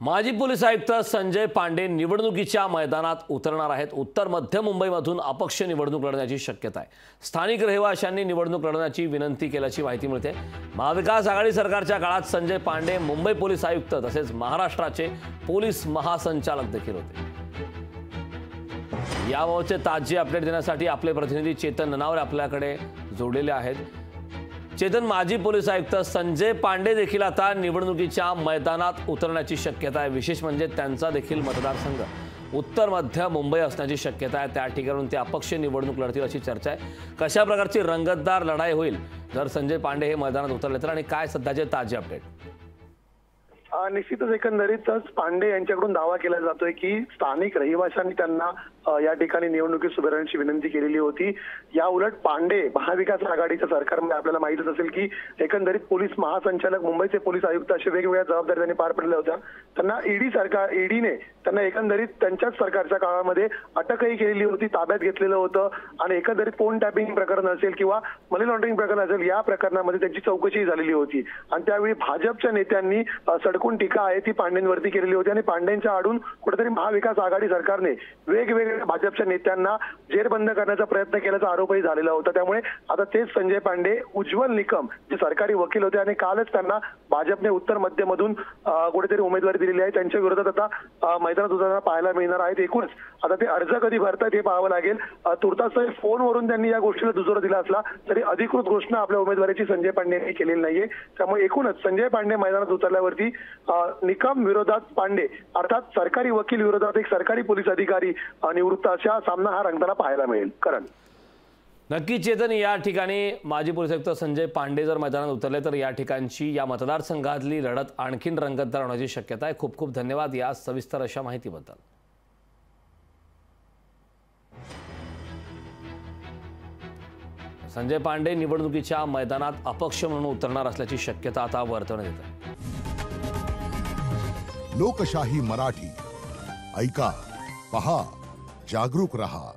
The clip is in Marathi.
माजी पोलीस आयुक्त संजय पांडे निवडणुकीच्या मैदानात उतरणार आहेत। उत्तर मध्य मुंबईमधून अपक्ष निवडणूक लढण्याची शक्यता आहे। स्थानिक रहिवाशांनी निवडणूक लढवण्याची विनंती केल्याची माहिती मिळते। महाविकास आघाडी सरकारच्या काळात संजय पांडे मुंबई पोलीस आयुक्त तसेच महाराष्ट्राचे पोलीस महासंचालक देखील होते। याबाबतचे ताजे अपडेट देण्यासाठी आपले प्रतिनिधी चेतन ननावरे आपल्याकडे जोडलेले आहेत। चेतन, माजी पोलीस आयुक्त संजय पांडे देखील आता निवडणुकीच्या मैदानात उतरण्याची शक्यता आहे। विशेष म्हणजे त्यांचा देखील मतदारसंघ उत्तर मध्य मुंबई असण्याची शक्यता आहे। त्या ठिकाणून ते अपक्ष निवडणूक लढतील अशी चर्चा आहे। कशा प्रकारची रंगतदार लढाई होईल जर संजय पांडे हे मैदानात उतरले तर, आणि काय सध्याचे ताजे अपडेट? निश्चितच एकंदरीतच पांडे यांच्याकडून दावा केला जातोय की स्थानिक रहिवाशांनी त्यांना या ठिकाणी निवडणुकीत उभे राहण्याची विनंती केलेली होती। या उलट पांडे महाविकास आघाडीच्या सरकारमध्ये आपल्याला माहितीच असेल की एकंदरीत पोलीस महासंचालक, मुंबईचे पोलीस आयुक्त अशा वेगवेगळ्या जबाबदाऱ्या त्यांनी पार पडल्या होत्या। त्यांना ईडीने त्यांना एकंदरीत त्यांच्याच सरकारच्या काळामध्ये अटकही केलेली होती, ताब्यात घेतलेलं होतं आणि एकंदरीत फोन टॅपिंग प्रकरण असेल किंवा मनी लॉन्ड्रिंग प्रकरण असेल या प्रकरणामध्ये त्यांची चौकशी झालेली होती। आणि त्यावेळी भाजपच्या नेत्यांनी सडकून टीका आहे ती पांडेंवरती केलेली होती आणि पांडेंच्या आडून कुठेतरी महाविकास आघाडी सरकारने वेगवेगळ्या भाजपच्या नेत्यांना जेरबंद करण्याचा प्रयत्न केल्याचा आरोपही झालेला होता। त्यामुळे आता तेच संजय पांडे, उज्ज्वल निकम जे सरकारी वकील होते आणि कालच त्यांना भाजपने उत्तर मध्यमधून कुठेतरी उमेदवारी दिलेली आहे, त्यांच्या विरोधात आता मैदानात उतरताना पाहायला मिळणार आहेत। एकूणच आता ते अर्ज कधी भरतात हे पाहावं लागेल। तुर्तास फोनवरून त्यांनी या गोष्टीला दुजोरा दिला असला तरी अधिकृत घोषणा आपल्या उमेदवारीची संजय पांडे यांनी केलेली नाहीये। त्यामुळे एकूणच संजय पांडे मैदानात उतरल्यावरती निकम विरोधात पांडे अर्थात सरकारी वकील विरोधात एक सरकारी पोलीस अधिकारी निवृत्त अशा सामना हा रंगताना पाहायला मिळेल। करण, नक्की चेतन, या ठिकाणी माजी पोलीस आयुक्त संजय पांडे जर मैदानात उतरले तर या ठिकाणची या मतदारसंघातली लढत आणखीन रंगतदार होण्याची शक्यता आहे। खूप खूप धन्यवाद या सविस्तर अशा माहितीबद्दल। संजय पांडे निवडणुकीच्या मैदानात अपक्ष म्हणून उतरणार असल्याची शक्यता आता वर्तवण्यात येत आहे। लोकशाही मराठी ऐका, पहा, जागरूक रहा।